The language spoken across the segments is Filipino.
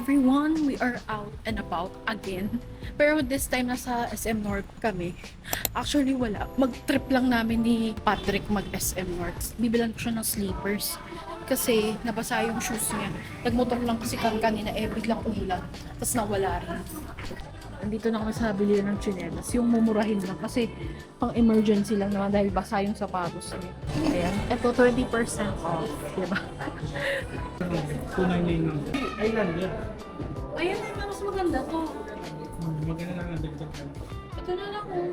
everyone! We are out and about again. Pero this time nasa SM North kami. Actually wala. Mag-trip lang namin ni Patrick mag-SM North. Bibilan ko siya ng sleepers. Kasi nabasa yung shoes niya. Nagmotor lang kasi kami kanina biglang umulan. Tapos nawala rin. Andito na kami sa bilihan ng tsinelas. Yung mumurahin lang kasi pang emergency lang naman dahil basa yung sapatos niya. Ayan. Ito 20% off. Diba? 299. Ay, lang yan. Ayan, mas maganda to. Maganda lang ang dagdag. Ito na lang oh.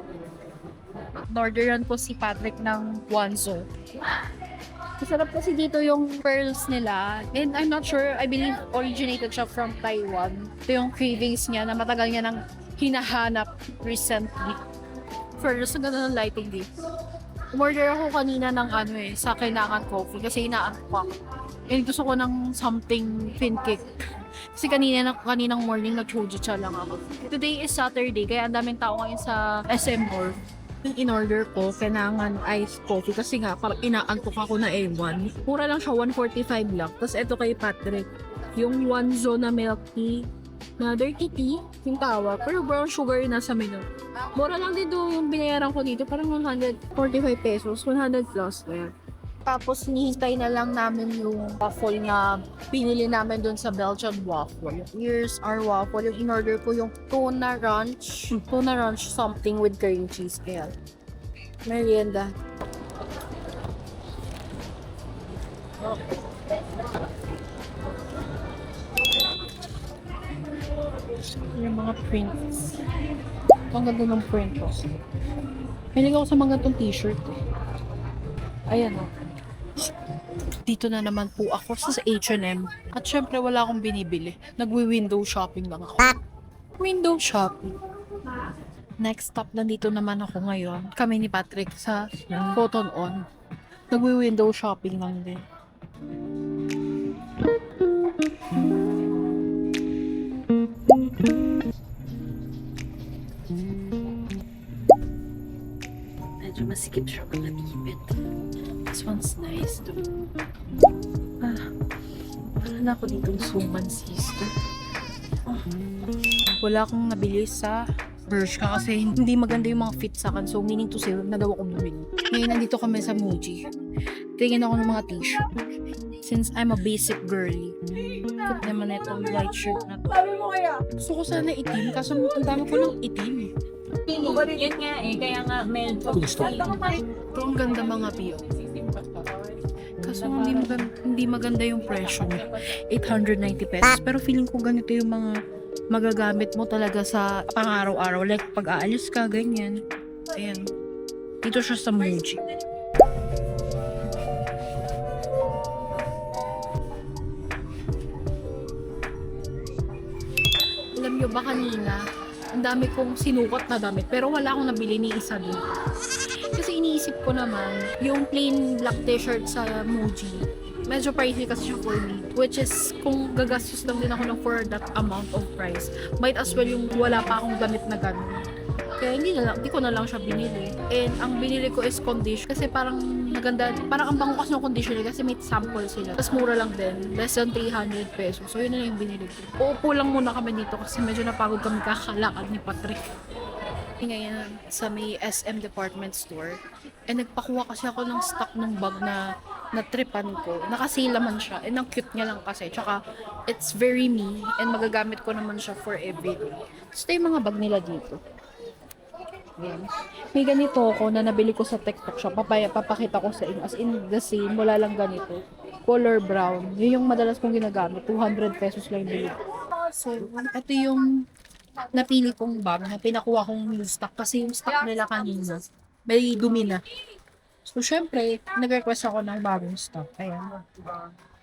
Norderan po si Patrick ng Wanzo. Masarap kasi dito yung pearls nila. And I'm not sure, I believe originated siya from Taiwan. Ito yung cravings niya na matagal niya nang hinahanap recently. First, ang ganda ng lighting dito. Umorder ako kanina ng sa kailangan coffee kasi inaantok ako. And gusto ko ng something thin cake. Kasi kaninang morning nag-chujicha lang ako. Today is Saturday, kaya ang daming tao ngayon sa SM North. Yung in-order ko, kailangan iced coffee kasi nga, parang inaantok ako na A1. Mura lang siya, 145 lang. Tapos ito kay Patrick, yung Wanzo na milk tea, na dirty tea, yung tawag. Pero brown sugar yung nasa menu. Mura lang dito yung binayaran ko dito, parang 145 pesos, 100 plus. Kaya. Tapos hinihintay na lang namin yung waffle na pinili namin dun sa Belgian waffle. Here's our waffle. Yung in-order ko yung tuna ranch. Tuna ranch something with cream cheese. Kaya, merienda. Yung mga prints. Ang ganda ng print ko. Hiling ako sa mga tong t-shirt. Ayan o. Dito na naman po ako sa H&M. At syempre wala akong binibili. Nagwi-window shopping lang ako. Window shopping. Next stop, nandito naman ako ngayon. Kami ni Patrick sa Cotton On. Nagwi-window shopping lang din. Medyo masikip siya mga bibit. This one's nice too. Wala na ako ditong suman, sister. Wala akong nabili sa Bershka kasi hindi maganda yung mga fit sa akin. So, meaning to say, nagawa ko bumili. Ngayon, nandito kami sa Muji. Tingin ako ng mga t-shirt. Since I'm a basic girly. Cute naman itong white shirt na to. Gusto ko sana itim, kaso ang dami ko ng itim. Yun nga kaya nga medyo. Ito ang ganda mga piyo. Kaso hindi maganda yung presyo niya. 890 pesos. Pero feeling ko ganito yung mga magagamit mo talaga sa pang-araw-araw. Like pag aalis ka, ganyan. Ayan. Dito siya sa Muji. Alam nyo ba kanina, ang dami kong sinukat na damit, pero wala akong nabili ni isa din. Kasi iniisip ko naman, yung plain black t-shirt sa Muji, medyo pricey kasi siya for me. Which is, kung gagastos lang din ako ng for that amount of price, might as well yung wala pa akong damit na gano'n. Kaya hindi ko na lang siya binili. And ang binili ko is condition. Kasi parang maganda, parang ang bango kasi ng conditioner kasi may sample sila. Tapos mura lang din, less than 300 pesos. So yun na yung binili ko. Uupo lang muna kami dito kasi medyo napagod kami kakalakad ni Patrick. Ngayon sa may SM department store. And nagpakuha kasi ako ng stock ng bag na natripan ko. Nakasale naman siya. And ang cute niya lang kasi. Tsaka it's very me. And magagamit ko naman siya for everyday. So ito yung mga bag nila dito. Ayan. May ganito ako na nabili ko sa TikTok shop. Papakita ko sa inyo. As in the same, wala lang ganito. Color brown. Yun yung madalas kong ginagamit. 200 pesos lang yung bili. So, ito yung napili kong bag na pinakuha kong new stock. Kasi yung stock nila kanina, may dumi na. So, syempre, nag-request ako ng bagong stock. Ayan.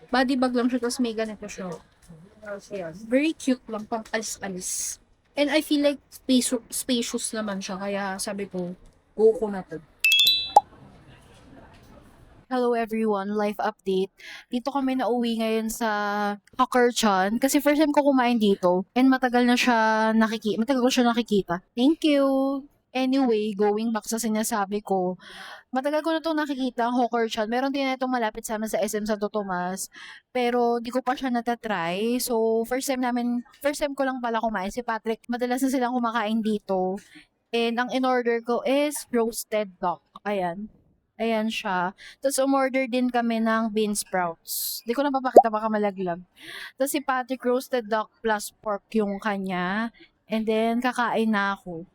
Body bag lang siya, tapos may ganito siya. Ayan. Very cute lang, pang alis-alis. And I feel like spacious naman siya. Kaya sabi ko, go ko na to. Hello everyone, life update. Dito kami nauwi ngayon sa Hakurchan. Kasi first time ko kumain dito. And matagal ko siya nakikita. Thank you! Anyway, going back sa sinasabi ko, matagal ko na itong nakikita ang hawker chan. Meron din na itong malapit sa amin sa SM Santo Tomas. Pero di ko pa siya natatry. So, first time ko lang pala kumain. Si Patrick, madalas na silang kumakain dito. And ang in-order ko is roasted duck. Ayan. Ayan siya. Tapos umorder din kami ng bean sprouts. Di ko na papakita, baka malaglag. Tapos si Patrick, roasted duck plus pork yung kanya. And then, kakain na ako.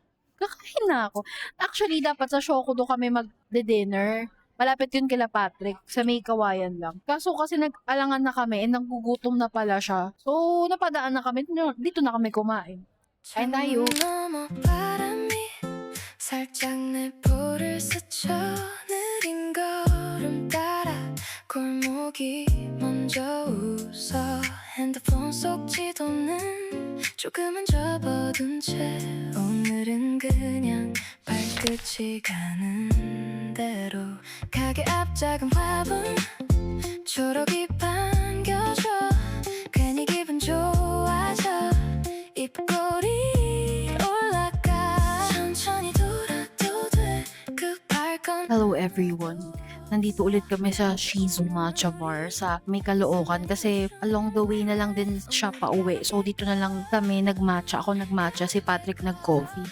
Actually, dapat sa Shokudo kami mag-dinner. Malapit yun kila Patrick. Sa may kawayan lang. Kaso kasi nag-alangan na kami and nanggugutom na pala siya. So, napadaan na kami. Dito na kami kumain. Kain tayo. 살짝 내 볼을 스쳐 느린 걸음 따라 골목이 먼저 웃어 핸드폰 속 지도는 조금은 접어둔 채 오늘은 그냥 발끝이 가는 대로 가게 앞 작은 화분 초록이 반겨줘 괜히 기분 좋아져 입꼬리 Hello everyone! Nandito ulit kami sa Shizu Matcha Bar sa may Caloocan kasi along the way na lang din siya pa uwi. So dito na lang kami nagmatcha. Ako nagmatcha, si Patrick nag-coffee.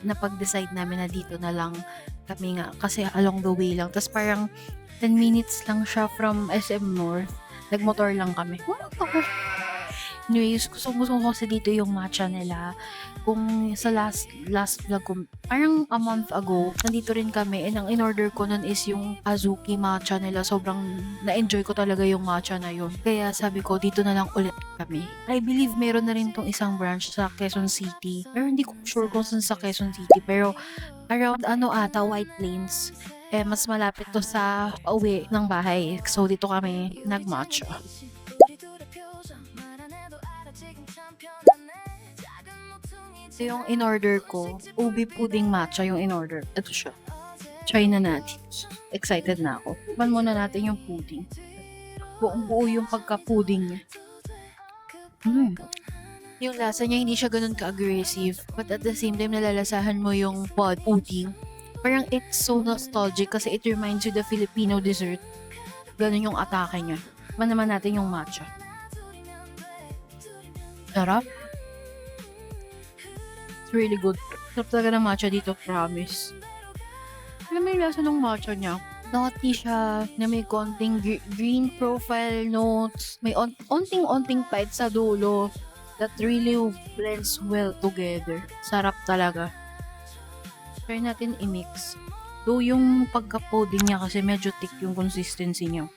Napag-decide namin na dito na lang kami nga kasi along the way lang. Tapos parang 10 minutes lang siya from SM North. Nagmotor lang kami. Anyways, gusto ko kasi dito yung matcha nila. Kung sa last vlog ko, parang a month ago, nandito rin kami. And ang in-order ko nun is yung Azuki matcha nila. Sobrang na-enjoy ko talaga yung matcha na yun. Kaya sabi ko, dito na lang ulit kami. I believe meron na rin tong isang branch sa Quezon City. Pero hindi ko sure kung saan sa Quezon City. Pero around White Plains. Mas malapit to sa pauwi ng bahay. So dito kami nag-matcha. Ito yung in-order ko. Ubi pudding matcha yung in-order. Ito siya. Try na natin. Excited na ako. Tikman muna natin yung pudding. Buong-buo yung pagka-pudding niya. Yung lasa niya hindi siya ganun ka-aggressive. But at the same time, nalalasahan mo yung pudding. Parang it's so nostalgic kasi it reminds you the Filipino dessert. Ganun yung atake niya. Tikman naman natin yung matcha. Sarap. Really good. Sarap talaga ng matcha dito, promise. Alam mo yung lasa ng matcha niya? Nutty siya, na may konting green profile notes, may onting-onting bite sa dulo that really blends well together. Sarap talaga. Try natin i-mix. Though yung pagka-pudding niya kasi medyo thick yung consistency niya.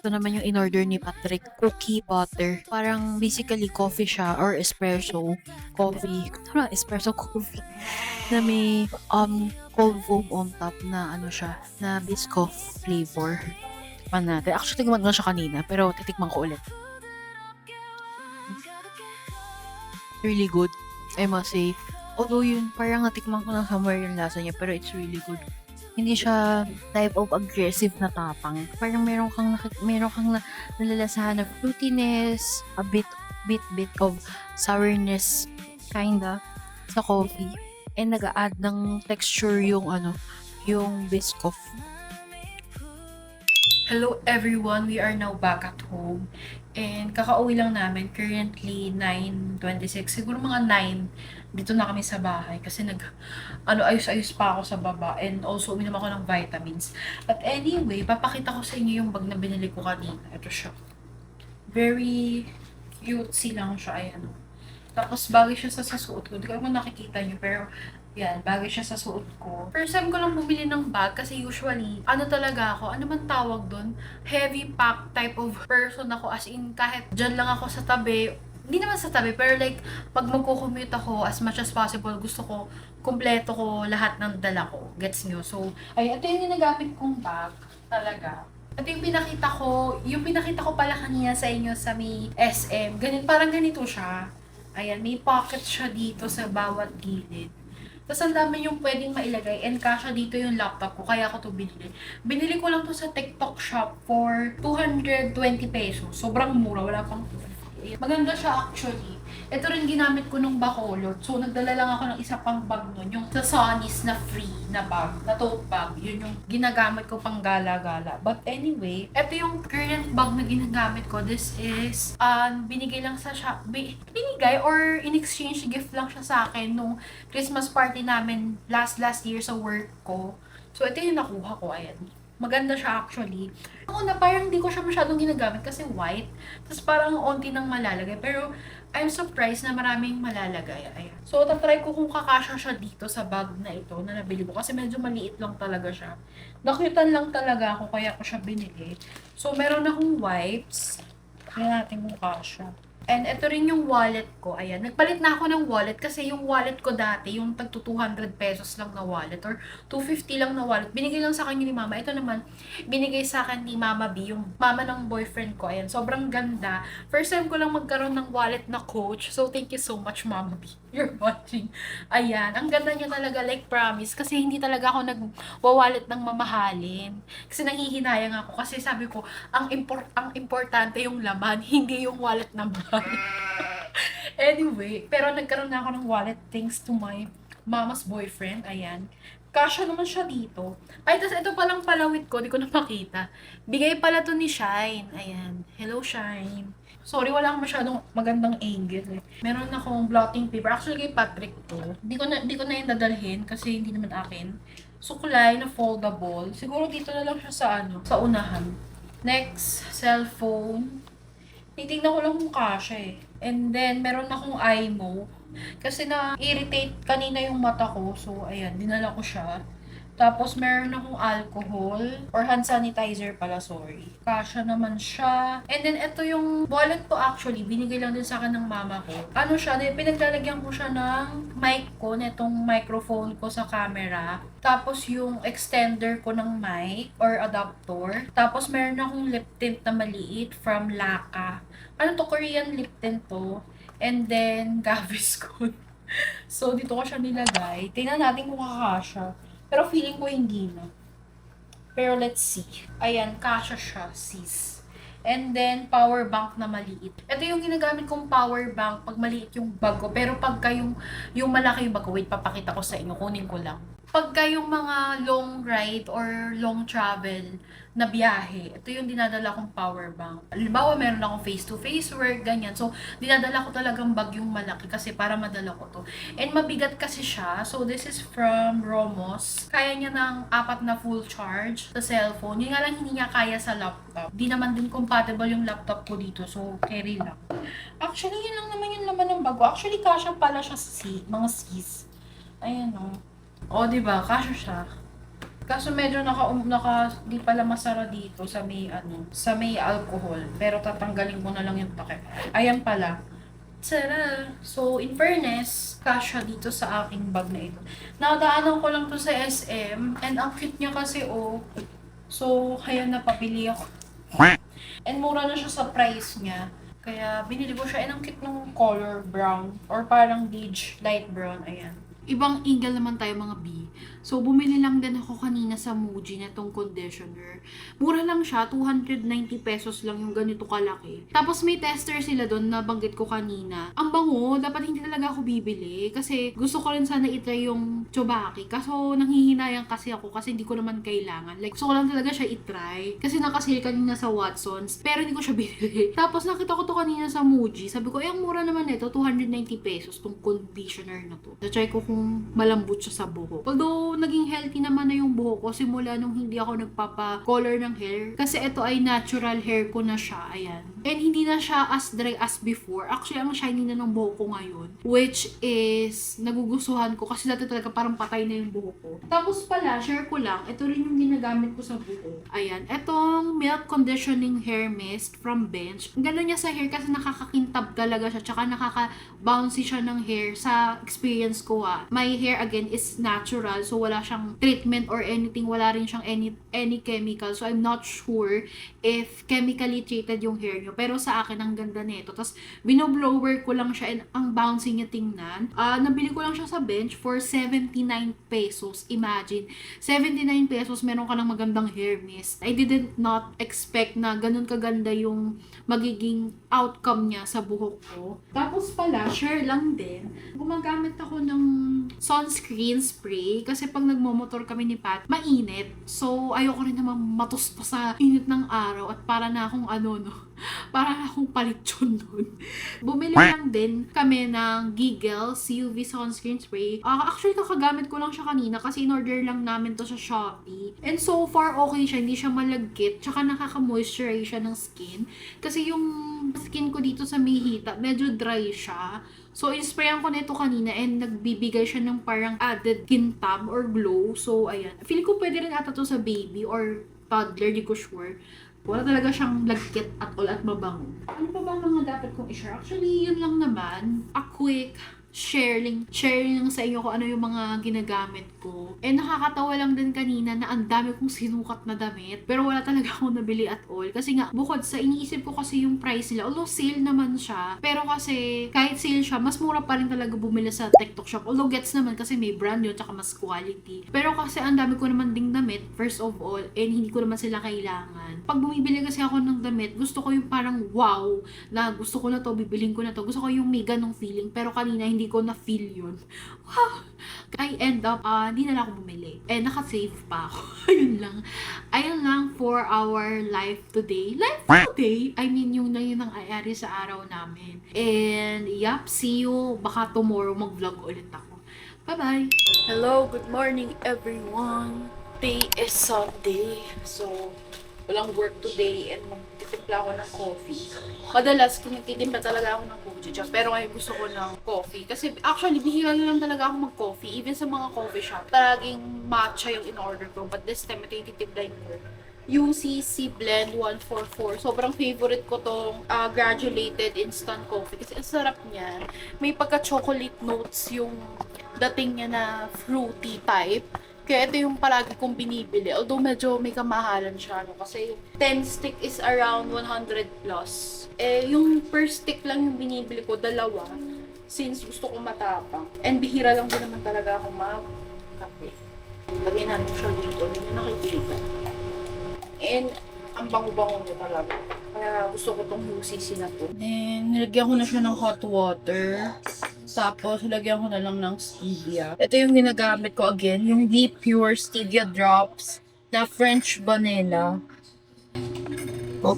Ito naman yung in-order ni Patrick, cookie butter. Parang basically coffee siya or espresso coffee. Espresso coffee. Na may cold foam on top na ano siya, na Biscoff flavor. Tikman natin. Actually, tikman ko na siya kanina, pero titikman ko ulit. Really good, I must say. Although yun, parang natikman ko na somewhere yung lasa niya, pero it's really good. Hindi siya type of aggressive na tapang. Parang meron kang nalalasahan na fruitiness, a bit of sourness, kinda, sa coffee. And nag-a-add ng texture yung Biscoff. Hello everyone, we are now back at home. And kakauwi lang namin, currently 9:26, siguro mga 9, dito na kami sa bahay kasi ayos-ayos pa ako sa baba and also uminom ako ng vitamins. But anyway, papakita ko sa inyo yung bag na binili ko kanina. Ito siya. Very cutesy lang siya, ayan. Tapos bagay siya sa suot ko. Hindi ko naman nakikita nyo, pero yan, bagay siya sa suot ko. First time ko lang bumili ng bag kasi usually, talaga ako, ano man tawag doon? Heavy pack type of person ako. As in, kahit dyan lang ako sa tabi, hindi naman sa tabi, pero like, pag magko-commute ako, as much as possible, gusto ko, kumpleto ko lahat ng dala ko. Gets nyo? So, ay, ito yung ginagamit kong bag. Talaga. At yung pinakita ko pala kanina sa inyo sa may SM. Parang ganito siya. Ayan, may pocket siya dito sa bawat gilid. Tapos ang dami yung pwedeng mailagay and kasha dito yung laptop ko, kaya ako to binili. Binili ko lang to sa TikTok shop for 220 pesos. Sobrang mura, wala pang maganda siya actually. Ito rin ginamit ko nung Bacolod. So, nagdala lang ako ng isa pang bag nun. Yung sa Sonny's na free na bag, na tote bag. Yun yung ginagamit ko pang gala-gala. But anyway, ito yung current bag na ginagamit ko. This is, binigay lang sa shop. Binigay or in exchange gift lang siya sa akin nung Christmas party namin last year sa work ko. So, ito yung nakuha ko. Ayan. Maganda siya actually. Ang una, parang hindi ko siya masyadong ginagamit kasi white. Tapos parang onti nang malalagay. Pero I'm surprised na maraming malalagay. Ayan. So, tatry ko kung kakasya siya dito sa bag na ito na nabili ko. Kasi medyo maliit lang talaga siya. Nakyutan lang talaga ako kaya ko siya binili. So, meron akong wipes. Kaya natin kung kasya. And ito rin yung wallet ko. Ayan. Nagpalit na ako ng wallet kasi yung wallet ko dati, yung tag 200 pesos lang na wallet or 250 lang na wallet, binigay lang sa kanya ni mama. Ito naman, binigay sa akin ni Mama B, yung mama ng boyfriend ko. Ayan. Sobrang ganda. First time ko lang magkaroon ng wallet na Coach. So, thank you so much, Mama B. You're watching. Ayan. Ang ganda niya talaga, like promise. Kasi hindi talaga ako nag-wallet ng mamahalin. Kasi nanghihinayang ako. Kasi sabi ko, ang importante yung laman, hindi yung wallet na mahal. Anyway, pero nagkaroon na ako ng wallet thanks to my mama's boyfriend. Ayan. Kasya naman siya dito. Ay, tas ito palang palawit ko. Di ko napakita. Bigay pala to ni Shine. Ayan. Hello, Shine. Sorry, wala akong masyadong magandang angle eh. Meron akong blotting paper. Actually, kay Patrick to. Di ko na yung dadalhin kasi hindi naman akin. Suklay na foldable. Siguro dito na lang siya sa unahan. Next, cellphone. Titignan ko lang kung kasya eh. And then, meron akong IMO. Kasi na-irritate kanina yung mata ko. So, ayan, dinala ko siya. Tapos, meron akong alcohol. Or hand sanitizer pala, sorry. Kasya naman siya. And then, ito yung wallet ko actually. Binigay lang din sa akin ng mama ko. Ano siya, pinaglalagyan ko siya ng mic ko, netong microphone ko sa camera. Tapos, yung extender ko ng mic or adapter. Tapos, meron akong lip tint na maliit from Laka. Ano to? Korean lip tint to. And then, Gaviscon. So, dito ko siya nilagay. Tingnan natin kung kakasya. Pero feeling ko hindi na. Pero let's see. Ayan, kasya siya, sis. And then, power bank na maliit. Ito yung ginagamit kong power bank pag maliit yung bag ko. Pero pagka yung malaki yung bag ko, wait, papakita ko sa inyo. Kunin ko lang. Pagka yung mga long ride or long travel na biyahe, ito yung dinadala kong power bank. Halimbawa, meron akong face-to-face work, ganyan. So, dinadala ko talagang bag yung malaki kasi para madala ko to. And mabigat kasi siya. So, this is from Romos. Kaya niya ng 4 na full charge sa cellphone. Yun nga lang hindi niya kaya sa laptop. Di naman din compatible yung laptop ko dito. So, carry lang. Actually, yun lang naman yung laman ng bag ko. Actually, kasya pala siya sa mga sis. Ayan o. O, diba? Kasya siya. Kaso medyo di pala masara dito sa may alcohol. Pero tatanggalin ko na lang yung takip. Ayan pala. Tara! So, in fairness, kasya dito sa aking bag na ito. Nadaanan ko lang to sa SM. And ang cute niya kasi, oh. So, kaya napabili ako. And mura na siya sa price niya. Kaya, binili ko siya. And ang cute ng color brown. Or parang beige light brown. Ayan. Ibang angle naman tayo mga B. So, bumili lang din ako kanina sa Muji na itong conditioner. Mura lang siya, 290 pesos lang yung ganito kalaki. Tapos may tester sila doon na banggit ko kanina. Ang bango, dapat hindi talaga ako bibili. Kasi gusto ko rin sana itry yung Chobaki. Kaso nanghihinayang kasi ako kasi hindi ko naman kailangan. Like, gusto ko lang talaga siya itry. Kasi nakasale kanina sa Watsons. Pero hindi ko siya binili. Tapos nakita ko to kanina sa Muji. Sabi ko, ang mura naman nito, 290 pesos tong conditioner na to. Na-try ko kung malambot siya sa buhok. Although, naging healthy naman na yung buhok ko simula nung hindi ako nagpapa-color ng hair. Kasi ito ay natural hair ko na siya. Ayan. And hindi na siya as dry as before. Actually, ang shiny na ng buhok ko ngayon. Which is, nagugustuhan ko. Kasi dati talaga parang patay na yung buhok ko. Tapos pala, share ko lang. Ito rin yung ginagamit ko sa buhok. Ayan. Itong Milk Conditioning Hair Mist from Bench. Ang ganda niya sa hair kasi nakakakintab talaga siya. Tsaka nakaka-bouncy siya ng hair. Sa experience ko my hair again is natural. So, wala siyang treatment or anything. Wala rin siyang any chemical. So, I'm not sure if chemically treated yung hair nyo. Pero sa akin, ang ganda nito. Tapos, binoblower ko lang siya and ang bouncy niya tingnan. Nabili ko lang siya sa bench for 79 pesos. Imagine, 79 pesos, meron ka ng magandang hair mist. I didn't not expect na ganun kaganda yung magiging outcome niya sa buhok ko. Tapos pala, share lang din, gumagamit ako ng sunscreen spray kasi pag nagmomotor kami ni Pat, mainit. So, ayoko rin naman matus pa sa init ng araw at para na akong para na akong palitson nun. Bumili lang din kami ng Giggle CUV sunscreen spray. Actually, kakagamit ko lang siya kanina kasi in-order lang namin to sa Shopee. And so far, okay siya. Hindi siya malagkit. Tsaka nakaka-moisturize siya ng skin. Kasi yung skin ko dito sa Mihita, medyo dry siya. So, in-sprayan ko nito kanina and nagbibigay siya ng parang added kintab or glow. So, ayan. Feel ko pwede rin ata to sa baby or toddler, di ko sure. Wala talaga siyang lagkit at all at mabango. Ano pa ba mga dapat kong i-share? Actually, yun lang naman. A quick sharing lang sa inyo kung ano yung mga ginagamit ko. And nakakatawa lang din kanina na ang dami kong sinukat na damit. Pero wala talaga akong nabili at all. Kasi nga, bukod sa iniisip ko kasi yung price nila. Although sale naman siya. Pero kasi, kahit sale siya, mas mura pa rin talaga bumili sa TikTok shop. Although gets naman kasi may brand yun, tsaka mas quality. Pero kasi ang dami ko naman ding damit, first of all, and hindi ko naman sila kailangan. Pag bumibili kasi ako ng damit, gusto ko yung parang wow, na gusto ko na to, bibiling ko na to. Gusto ko yung may ganong feeling. Pero kanina, hindi ko na-feel yun. Wow! I end up, hindi na lang ako bumili. And naka-save pa ako. Ayun lang for our life today. Life today? I mean, yun ang ayari sa araw namin. And, yup, see you. Baka tomorrow mag-vlog ulit ako. Bye-bye! Hello, good morning everyone. Today is Sunday. So, walang work today and magtitimpla ako ng coffee. Madalas, nagtitimpla talaga ako ng kombucha, pero ngayon gusto ko ng coffee. Kasi actually, bihira na lang talaga ako mag-coffee. Even sa mga coffee shop, talagang matcha yung in-order ko. But this time, ito yung titimplahin ko. UCC Blend 144. Sobrang favorite ko tong granulated instant coffee. Kasi ang sarap niya. May pagka-chocolate notes yung dating niya na fruity type. Kaya ito yung palagi kong binibili. Although medyo may kamahalan siya. Kasi 10 stick is around 100 plus. Yung per stick lang yung binibili ko, 2. Since gusto ko matapang. And bihira lang din naman talaga ako mag-kape. Lagyan natin siya dito. Hindi na nakikita. And ang bango-bango niya talaga. Kaya gusto ko tong UCC na to. And nilagyan ko na siya ng hot water. Tapos, lagyan ko na lang ng stevia. Ito yung ginagamit ko again, yung Deep Pure Stevia Drops na French Vanilla. Oh.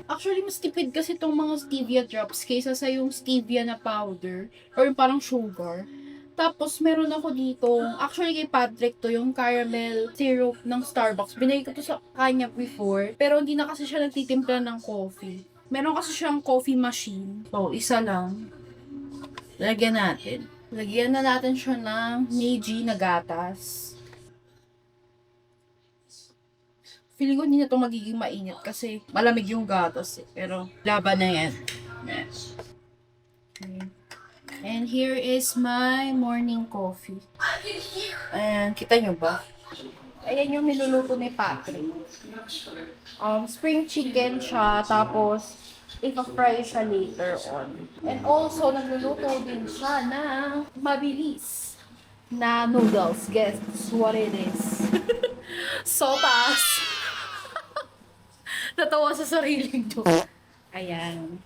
Actually, mas tipid kasi itong mga stevia drops kaysa sa yung stevia na powder or yung parang sugar. Tapos, meron ako dito, actually kay Patrick to, yung caramel syrup ng Starbucks. Binigay ko to sa kanya before, pero hindi na kasi siya nagtitimpla ng coffee. Meron kasi siyang coffee machine. So, isa lang. Lagyan natin. Lagyan na natin siya ng Meiji na gatas. Feeling ko hindi na ito magiging mainit kasi malamig yung gatas eh. Pero laban na yan. Yes. Okay. And here is my morning coffee. Ayan, kita nyo ba? Ayan yung niluluto ni Patrick. Spring chicken siya, tapos ipa-fry siya later on. And also, nagluluto din siya ng mabilis na noodles. Guess what it is? Sopas! Natawa sa sariling joke. Ayan.